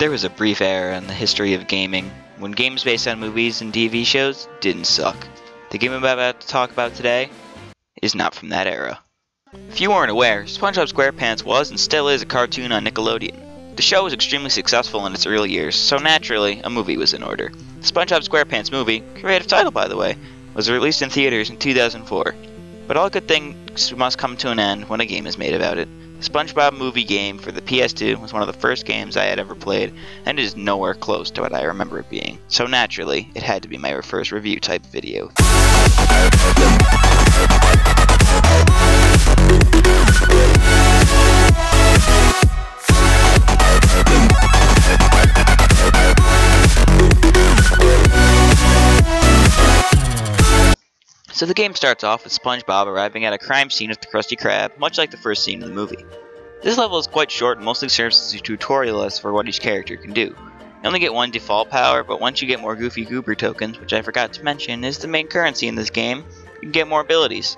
There was a brief era in the history of gaming when games based on movies and TV shows didn't suck. The game I'm about to talk about today is not from that era. If you weren't aware, Spongebob Squarepants was and still is a cartoon on Nickelodeon. The show was extremely successful in its early years, so naturally, a movie was in order. The Spongebob Squarepants movie, creative title by the way, was released in theaters in 2004. But all good things must come to an end when a game is made about it. The Spongebob Movie game for the PS2 was one of the first games I had ever played, and it is nowhere close to what I remember it being. So naturally, it had to be my first review type video. So the game starts off with SpongeBob arriving at a crime scene with the Krusty Krab, much like the first scene of the movie. This level is quite short and mostly serves as a tutorial as for what each character can do. You only get one default power, but once you get more Goofy Goober tokens, which I forgot to mention is the main currency in this game, you can get more abilities.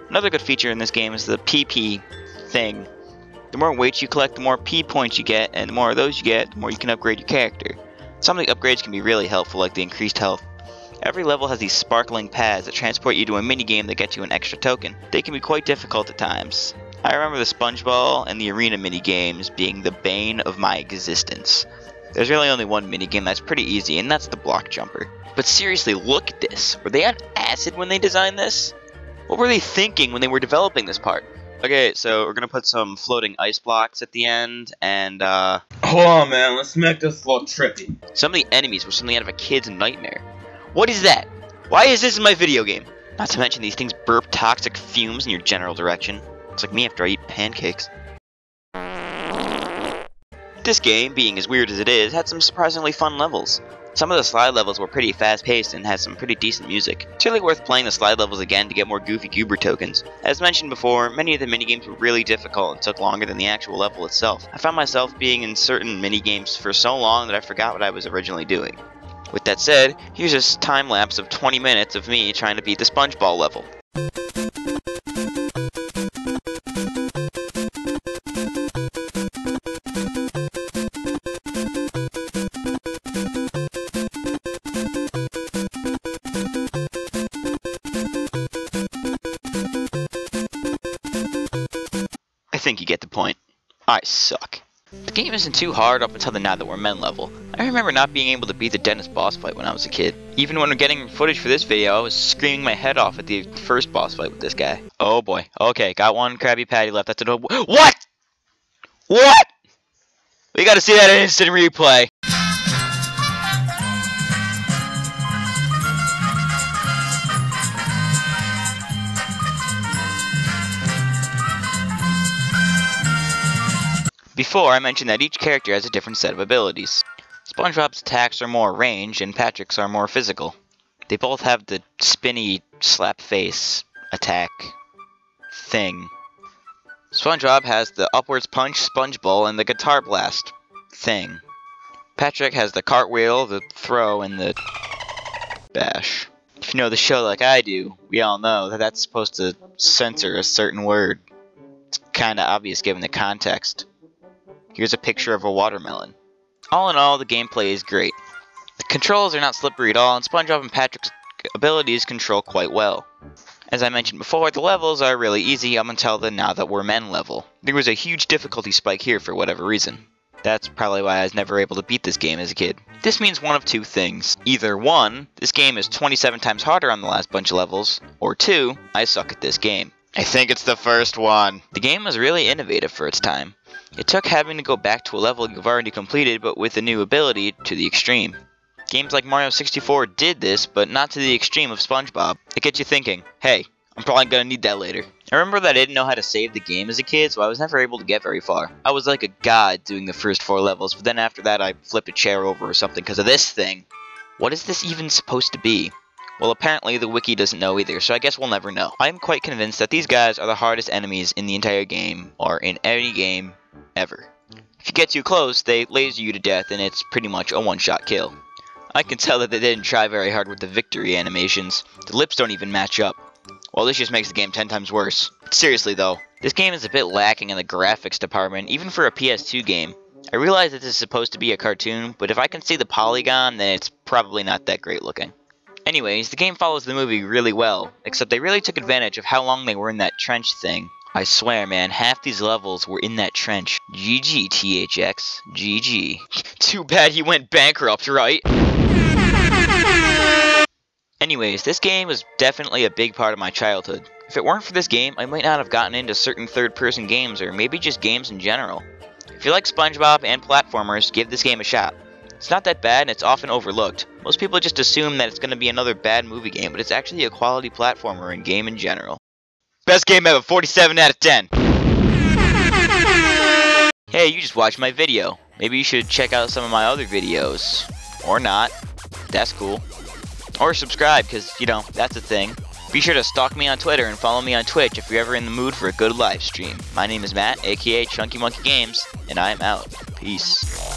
Another good feature in this game is the PP thing. The more weights you collect, the more P points you get, and the more of those you get, the more you can upgrade your character. Some of the upgrades can be really helpful, like the increased health. Every level has these sparkling pads that transport you to a minigame that gets you an extra token. They can be quite difficult at times. I remember the Sponge Ball and the Arena minigames being the bane of my existence. There's really only one minigame that's pretty easy, and that's the block jumper. But seriously, look at this. Were they on acid when they designed this? What were they thinking when they were developing this part? Okay, so we're gonna put some floating ice blocks at the end, and hold on man, let's make this look trippy. Some of the enemies were something out of a kid's nightmare. What is that? Why is this in my video game? Not to mention these things burp toxic fumes in your general direction. It's like me after I eat pancakes. This game, being as weird as it is, had some surprisingly fun levels. Some of the slide levels were pretty fast paced and had some pretty decent music. It's really worth playing the slide levels again to get more Goofy Goober tokens. As mentioned before, many of the minigames were really difficult and took longer than the actual level itself. I found myself being in certain minigames for so long that I forgot what I was originally doing. With that said, here's a time lapse of 20 minutes of me trying to beat the SpongeBob level. I think you get the point. I suck. The game isn't too hard up until the Now That We're Men level. I remember not being able to beat the dentist boss fight when I was a kid. Even when getting footage for this video, I was screaming my head off at the first boss fight with this guy. Oh boy. Okay, got one Krabby Patty left. That's a what? What? We gotta see that in instant replay. Before, I mentioned that each character has a different set of abilities. SpongeBob's attacks are more ranged, and Patrick's are more physical. They both have the spinny slap face attack thing. SpongeBob has the upwards punch, sponge bowl, and the guitar blast thing. Patrick has the cartwheel, the throw, and the bash. If you know the show like I do, we all know that that's supposed to censor a certain word. It's kinda obvious given the context. Here's a picture of a watermelon. All in all, the gameplay is great. The controls are not slippery at all, and SpongeBob and Patrick's abilities control quite well. As I mentioned before, the levels are really easy up until the Now That We're Men level. There was a huge difficulty spike here for whatever reason. That's probably why I was never able to beat this game as a kid. This means one of two things. Either 1, this game is 27 times harder on the last bunch of levels, or 2, I suck at this game. I think it's the first one. The game was really innovative for its time. It took having to go back to a level you've already completed but with a new ability to the extreme. Games like Mario 64 did this, but not to the extreme of SpongeBob. It gets you thinking, hey, I'm probably gonna need that later. I remember that I didn't know how to save the game as a kid, so I was never able to get very far. I was like a god doing the first 4 levels, but then after that I flipped a chair over or something because of this thing. What is this even supposed to be? Well, apparently the wiki doesn't know either, so I guess we'll never know. I'm quite convinced that these guys are the hardest enemies in the entire game, or in any game ever. If you get too close, they laser you to death and it's pretty much a one-shot kill. I can tell that they didn't try very hard with the victory animations. The lips don't even match up. Well, this just makes the game 10 times worse. Seriously though, this game is a bit lacking in the graphics department, even for a PS2 game. I realize that this is supposed to be a cartoon, but if I can see the polygon, then it's probably not that great looking. Anyways, the game follows the movie really well, except they really took advantage of how long they were in that trench thing. I swear, man, half these levels were in that trench. GG, THX. GG. Too bad he went bankrupt, right? Anyways, this game was definitely a big part of my childhood. If it weren't for this game, I might not have gotten into certain third-person games, or maybe just games in general. If you like SpongeBob and platformers, give this game a shot. It's not that bad, and it's often overlooked. Most people just assume that it's going to be another bad movie game, but it's actually a quality platformer and game in general. Best game ever, 47 out of 10. Hey, you just watched my video. Maybe you should check out some of my other videos. Or not. That's cool. Or subscribe, because, you know, that's a thing. Be sure to stalk me on Twitter and follow me on Twitch if you're ever in the mood for a good live stream. My name is Matt, aka ChunkyMonkeyGames, and I am out. Peace.